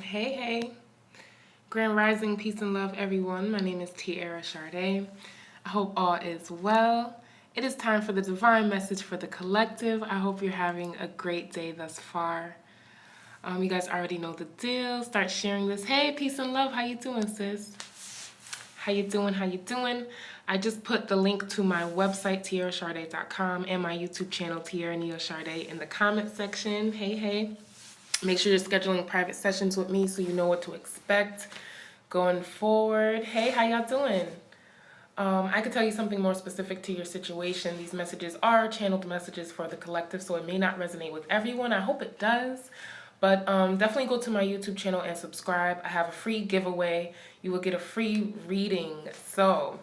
Hey, Grand Rising, peace and love, everyone. My name is TiaraSharde. I hope all is well. It is time for the divine message for the collective. I hope you're having a great day thus far. You guys already know the deal. Start sharing this. Hey, peace and love. How you doing, sis? How you doing? How you doing? I just put the link to my website, TiaraSharde.com, and my YouTube channel, TiaraSharde, in the comment section. Hey. Make sure you're scheduling private sessions with me so you know what to expect going forward. Hey, how y'all doing? I could tell you something more specific to your situation. These messages are channeled messages for the collective, so it may not resonate with everyone. I hope it does. But definitely go to my YouTube channel and subscribe. I have a free giveaway. You will get a free reading. So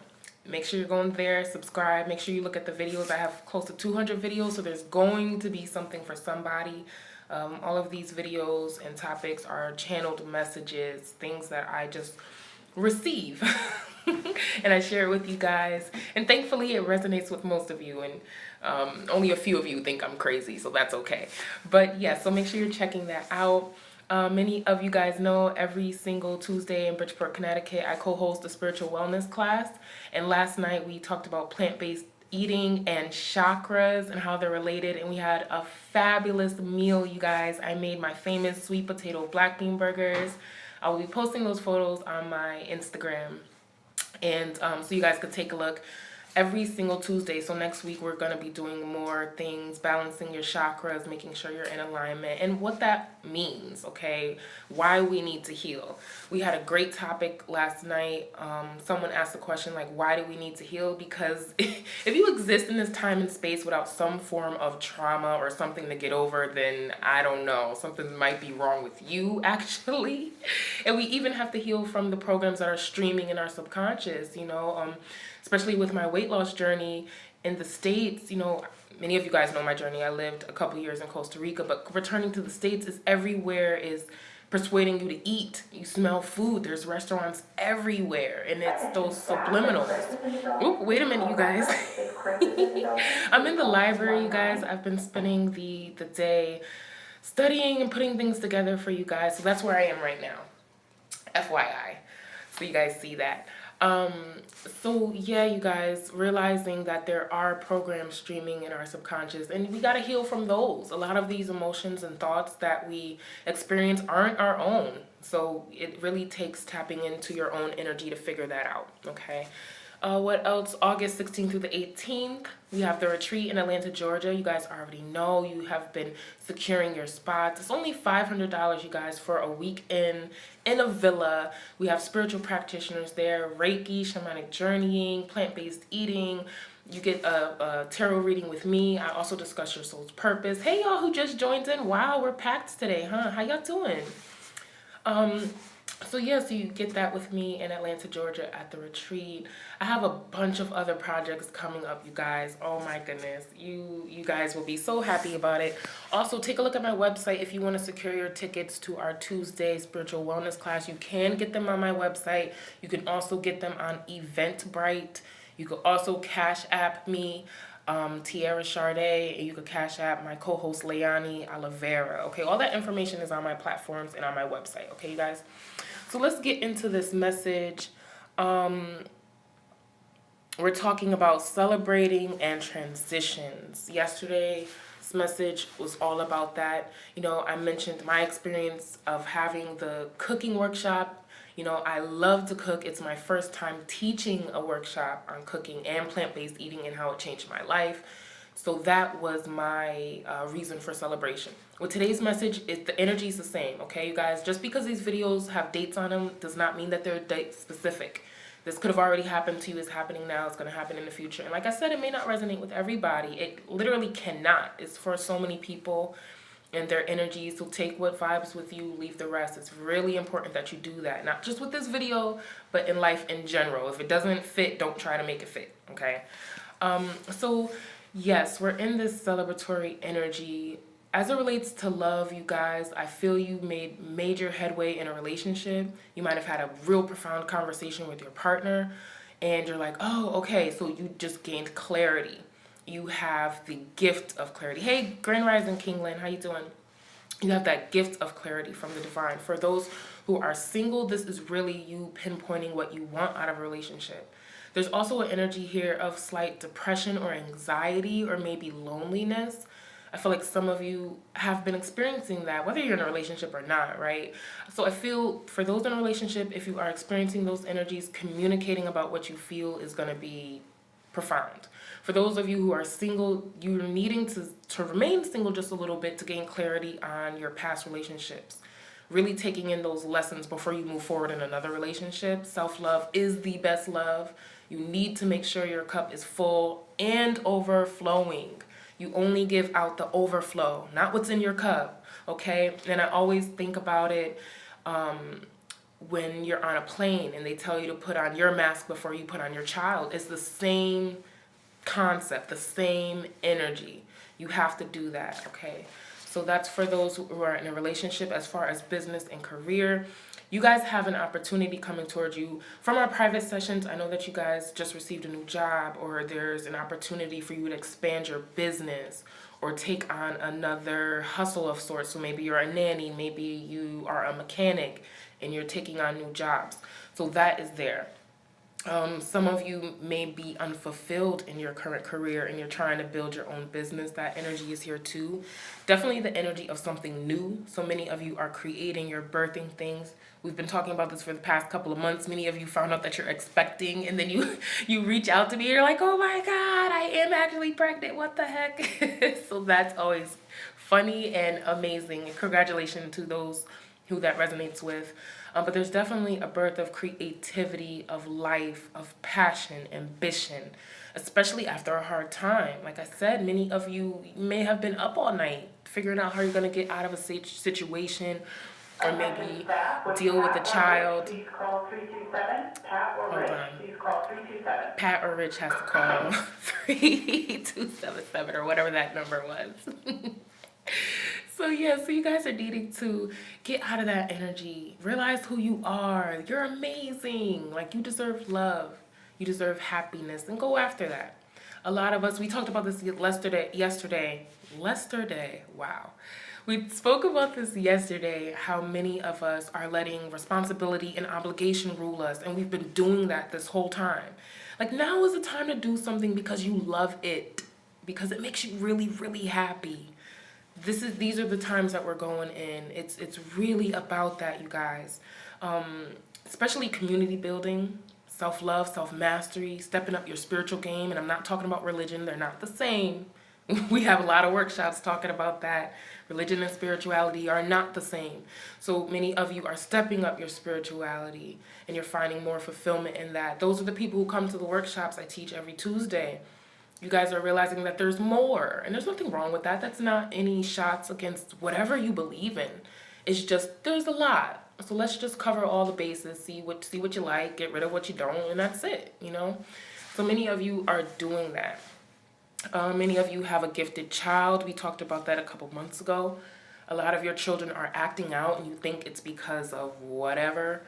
make sure you're going there, subscribe. Make sure you look at the videos. I have close to 200 videos, so there's going to be something for somebody. All of these videos and topics are channeled messages, things that I just receive and I share it with you guys. And thankfully, it resonates with most of you. And only a few of you think I'm crazy, so that's okay. But yeah, so make sure you're checking that out. Many of you guys know every single Tuesday in Bridgeport, Connecticut, I co-host a spiritual wellness class. And last night we talked about plant-based eating and chakras and how they're related, and we had a fabulous meal, you guys. I made my famous sweet potato black bean burgers. I will be posting those photos on my Instagram, and so you guys could take a look every single Tuesday. So next week we're going to be doing more things, balancing your chakras, making sure you're in alignment, and what that means, okay? Why we need to heal. We had a great topic last night. Someone asked the question, like, why do we need to heal? Because if you exist in this time and space without some form of trauma or something to get over, then I don't know, something might be wrong with you, actually. And we even have to heal from the programs that are streaming in our subconscious, especially with my weight loss journey in the States. Many of you guys know my journey. I lived a couple years in Costa Rica, but returning to the States is everywhere is persuading you to eat. You smell food. There's restaurants everywhere, and it's those subliminals. Oop, wait a minute, you guys. I'm in the library, you guys. I've been spending the day studying and putting things together for you guys. So that's where I am right now. FYI. So you guys see that. So yeah, you guys, realizing that there are programs streaming in our subconscious, and we got to heal from those. A lot of these emotions and thoughts that we experience aren't our own. So it really takes tapping into your own energy to figure that out, okay? What else? August 16th through the 18th, we have the retreat in Atlanta, Georgia. You guys already know you have been securing your spots. It's only $500, you guys, for a week in a villa. We have spiritual practitioners there, Reiki, shamanic journeying, plant-based eating. You get a tarot reading with me. I also discuss your soul's purpose. Hey, y'all who just joined in. Wow, we're packed today, huh? How y'all doing? So you get that with me in Atlanta, Georgia at the retreat. I have a bunch of other projects coming up, you guys. Oh my goodness. You guys will be so happy about it. Also, take a look at my website if you want to secure your tickets to our Tuesday spiritual wellness class. You can get them on my website. You can also get them on Eventbrite. You can also Cash App me, TiaraSharde, and you can Cash App my co-host Leani Oliveira. Okay, all that information is on my platforms and on my website. Okay, you guys. So let's get into this message. We're talking about celebrating and transitions. Yesterday's message was all about that. I mentioned my experience of having the cooking workshop. I love to cook. It's my first time teaching a workshop on cooking and plant-based eating and how it changed my life. So that was my reason for celebration. With today's message, the energy is the same, okay, you guys? Just because these videos have dates on them does not mean that they're date specific. This could have already happened to you. It's happening now. It's going to happen in the future. And like I said, it may not resonate with everybody. It literally cannot. It's for so many people and their energies. So take what vibes with you, leave the rest. It's really important that you do that. Not just with this video, but in life in general. If it doesn't fit, don't try to make it fit, okay? Yes, we're in this celebratory energy. As it relates to love, you guys, I feel you made major headway in a relationship. You might have had a real profound conversation with your partner, and you're like, oh, okay, so you just gained clarity. You have the gift of clarity. Hey, Grand Rising Kingland, how you doing? You have that gift of clarity from the divine. For those who are single, this is really you pinpointing what you want out of a relationship. There's also an energy here of slight depression or anxiety or maybe loneliness. I feel like some of you have been experiencing that, whether you're in a relationship or not, right? So I feel for those in a relationship, if you are experiencing those energies, communicating about what you feel is going to be profound. For those of you who are single, you're needing to remain single just a little bit to gain clarity on your past relationships. Really taking in those lessons before you move forward in another relationship. Self-love is the best love. You need to make sure your cup is full and overflowing. You only give out the overflow, not what's in your cup, okay? And I always think about it when you're on a plane and they tell you to put on your mask before you put on your child. It's the same concept, the same energy. You have to do that, okay? So that's for those who are in a relationship. As far as business and career, you guys have an opportunity coming towards you. From our private sessions, I know that you guys just received a new job, or there's an opportunity for you to expand your business or take on another hustle of sorts. So maybe you're a nanny, maybe you are a mechanic and you're taking on new jobs. So that is there. Some of you may be unfulfilled in your current career and you're trying to build your own business. That energy is here too. Definitely the energy of something new. So many of you are creating, you're birthing things. We've been talking about this for the past couple of months. Many of you found out that you're expecting and then you reach out to me. You're like, oh my God, I am actually pregnant. What the heck? So that's always funny and amazing. And congratulations to those who that resonates with. But there's definitely a birth of creativity, of life, of passion, ambition, especially after a hard time. Like I said, many of you may have been up all night figuring out how you're going to get out of a situation or maybe deal with a child. Please call 327. Pat or Rich. Please call 327. Pat or Rich has to call 3277 or whatever that number was. So yeah, so you guys are needing to get out of that energy. Realize who you are. You're amazing. Like, you deserve love. You deserve happiness, and go after that. A lot of us, we talked about this yesterday. Wow. We spoke about this yesterday, how many of us are letting responsibility and obligation rule us, and we've been doing that this whole time. Like, now is the time to do something because you love it, because it makes you really, really happy. These are the times that we're going in. It's really about that, you guys. Especially community building, self-love, self-mastery, stepping up your spiritual game. And I'm not talking about religion. They're not the same. We have a lot of workshops talking about that. Religion and spirituality are not the same. So many of you are stepping up your spirituality and you're finding more fulfillment in that. Those are the people who come to the workshops I teach every Tuesday. You guys are realizing that there's more, and there's nothing wrong with that. That's not any shots against whatever you believe in. It's just, there's a lot. So let's just cover all the bases, see what you like, get rid of what you don't, and that's it, you know? So many of you are doing that. Many of you have a gifted child. We talked about that a couple months ago. A lot of your children are acting out, and you think it's because of whatever,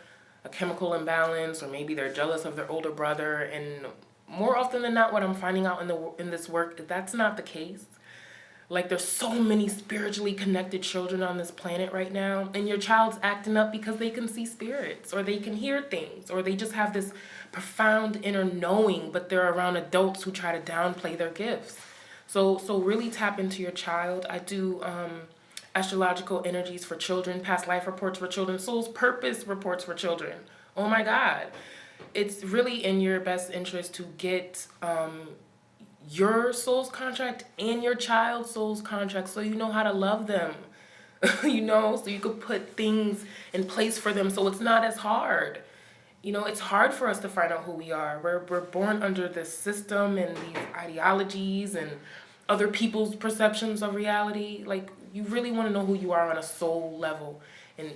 a chemical imbalance, or maybe they're jealous of their older brother, and more often than not, what I'm finding out in this work, that's not the case. Like, there's so many spiritually connected children on this planet right now, and your child's acting up because they can see spirits, or they can hear things, or they just have this profound inner knowing, but they're around adults who try to downplay their gifts. So really tap into your child. I do astrological energies for children, past life reports for children, soul's purpose reports for children. Oh my God. It's really in your best interest to get your soul's contract and your child's soul's contract so you know how to love them, you know, so you could put things in place for them so it's not as hard. You know, it's hard for us to find out who we are. We're born under this system and these ideologies and other people's perceptions of reality. Like, you really want to know who you are on a soul level and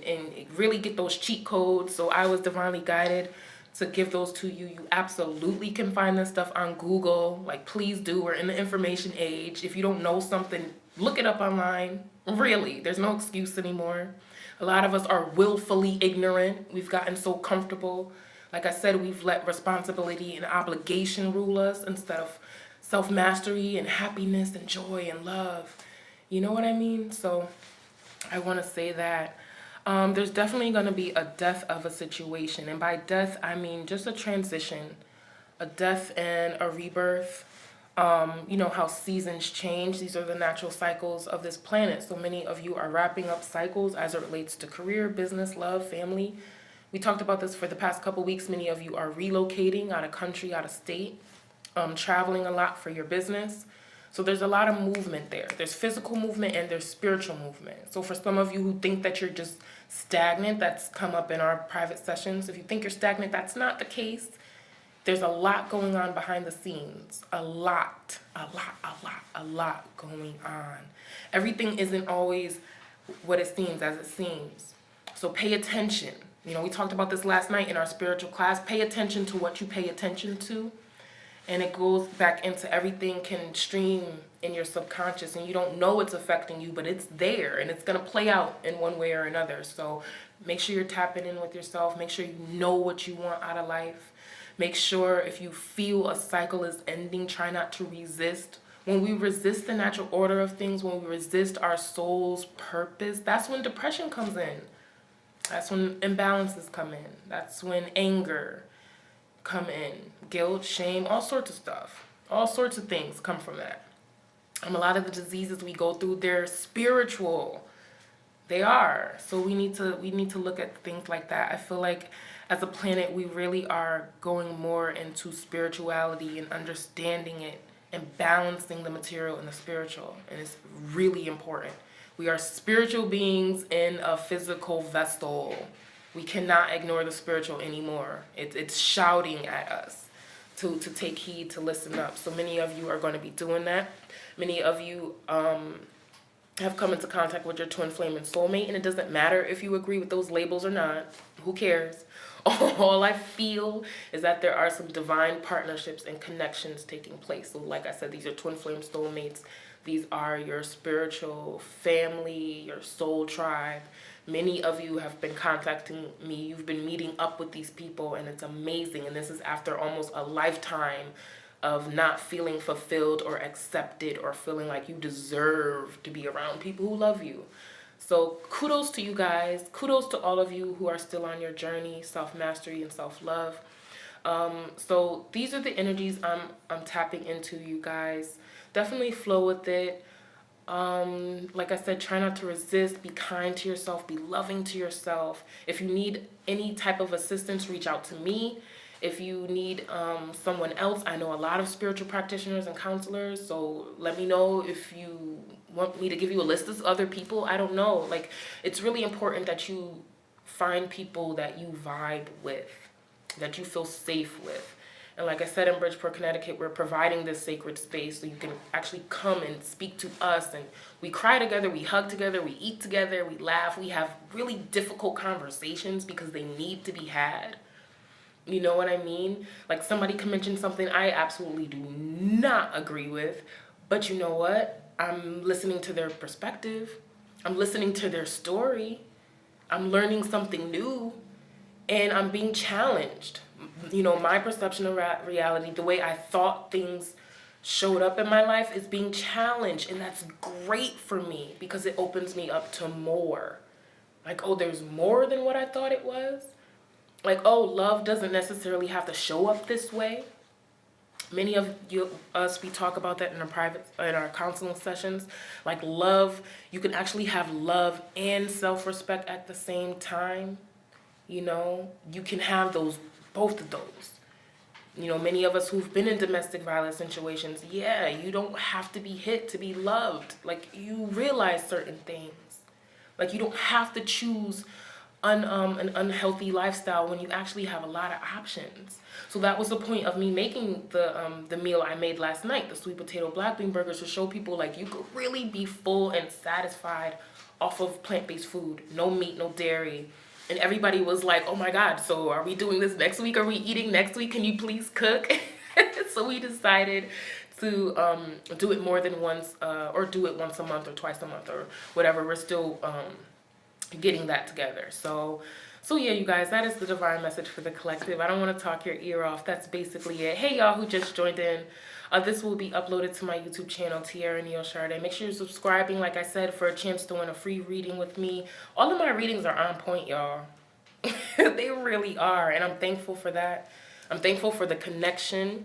really get those cheat codes. So I was divinely guided to give those to you. You absolutely can find this stuff on Google. Like, please do. We're in the information age. If you don't know something, look it up online. Really, there's no excuse anymore. A lot of us are willfully ignorant. We've gotten so comfortable. Like I said, we've let responsibility and obligation rule us instead of self-mastery and happiness and joy and love. You know what I mean? So I want to say that there's definitely going to be a death of a situation. And by death, I mean just a transition, a death and a rebirth. You know how seasons change. These are the natural cycles of this planet. So many of you are wrapping up cycles as it relates to career, business, love, family. We talked about this for the past couple weeks. Many of you are relocating out of country, out of state, traveling a lot for your business. So there's a lot of movement there. There's physical movement and there's spiritual movement. So for some of you who think that you're just stagnant, that's come up in our private sessions. If you think you're stagnant, that's not the case. There's a lot going on behind the scenes. A lot going on. Everything isn't always what it seems as it seems. So pay attention. You know, we talked about this last night in our spiritual class. Pay attention to what you pay attention to. And it goes back into everything can stream in your subconscious and you don't know it's affecting you, but it's there and it's going to play out in one way or another. So make sure you're tapping in with yourself. Make sure you know what you want out of life. Make sure if you feel a cycle is ending, try not to resist. When we resist the natural order of things, when we resist our soul's purpose, that's when depression comes in. That's when imbalances come in. That's when anger come in. Guilt, shame, all sorts of stuff. All sorts of things come from that. A lot of the diseases we go through, they're spiritual. They are. So we need to look at things like that. I feel like as a planet, we really are going more into spirituality and understanding it and balancing the material and the spiritual. And it's really important. We are spiritual beings in a physical vessel. We cannot ignore the spiritual anymore. It's shouting at us to take heed, to listen up. So many of you are going to be doing that. Many of you have come into contact with your twin flame and soulmate, and it doesn't matter if you agree with those labels or not. Who cares? All I feel is that there are some divine partnerships and connections taking place. So like I said, these are twin flame soulmates. These are your spiritual family, your soul tribe. Many of you have been contacting me. You've been meeting up with these people, and it's amazing. And this is after almost a lifetime of not feeling fulfilled or accepted or feeling like you deserve to be around people who love you. So kudos to you guys. Kudos to all of you who are still on your journey, self-mastery and self-love. So these are the energies I'm tapping into, you guys. Definitely flow with it. Like I said, try not to resist. Be kind to yourself. Be loving to yourself. If you need any type of assistance, reach out to me. If you need someone else, I know a lot of spiritual practitioners and counselors, so let me know if you want me to give you a list of other people. I don't know. Like, it's really important that you find people that you vibe with, that you feel safe with. And like I said, in Bridgeport, Connecticut, we're providing this sacred space so you can actually come and speak to us. And we cry together, we hug together, we eat together, we laugh. We have really difficult conversations because they need to be had. You know what I mean? Like, somebody can mention something I absolutely do not agree with. But you know what? I'm listening to their perspective. I'm listening to their story. I'm learning something new. And I'm being challenged. You know, my perception of reality, the way I thought things showed up in my life is being challenged. And that's great for me because it opens me up to more. Like, oh, there's more than what I thought it was. Like, oh, love doesn't necessarily have to show up this way. Many of us, we talk about that in our counseling sessions. Like, love, you can actually have love and self-respect at the same time. You know, you can have both of those. You know, many of us who've been in domestic violence situations, yeah, you don't have to be hit to be loved. Like, you realize certain things. Like, you don't have to choose an unhealthy lifestyle when you actually have a lot of options. So that was the point of me making the meal I made last night, the sweet potato black bean burgers, to show people like you could really be full and satisfied off of plant-based food, no meat, no dairy. And everybody was like, oh my God, so are we doing this next week? Are we eating next week? Can you please cook? So we decided to do it more than once, or do it once a month or twice a month or whatever. We're still getting that together. So So yeah, you guys, that is the divine message for the collective. I don't want to talk your ear off. That's basically it. Hey, y'all who just joined in. This will be uploaded to my YouTube channel, TiaraSharde. Make sure you're subscribing, like I said, for a chance to win a free reading with me. All of my readings are on point, y'all. They really are, and I'm thankful for that. I'm thankful for the connection.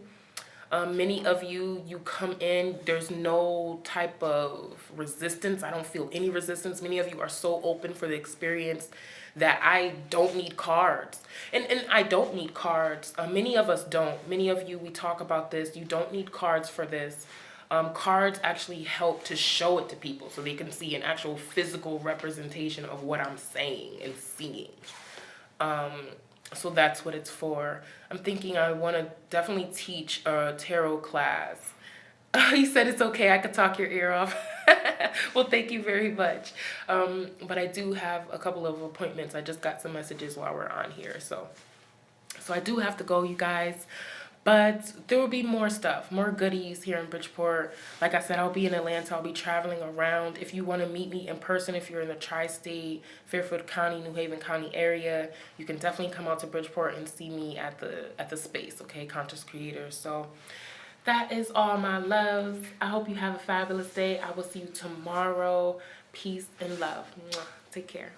Many of you come in, there's no type of resistance. I don't feel any resistance. Many of you are so open for the experience that I don't need cards. And I don't need cards. Many of us don't. Many of you, we talk about this. You don't need cards for this. Cards actually help to show it to people so they can see an actual physical representation of what I'm saying and seeing. So that's what it's for. I'm thinking I want to definitely teach a tarot class. He said it's okay, I could talk your ear off. Well, thank you very much. But I do have a couple of appointments. I just got some messages while we're on here. So I do have to go, you guys. But there will be more stuff, more goodies here in Bridgeport. Like I said, I'll be in Atlanta. I'll be traveling around. If you want to meet me in person, if you're in the tri-state, Fairfield County, New Haven County area, you can definitely come out to Bridgeport and see me at the space, okay? Conscious Creators. So that is all, my loves. I hope you have a fabulous day. I will see you tomorrow. Peace and love. Mwah. Take care.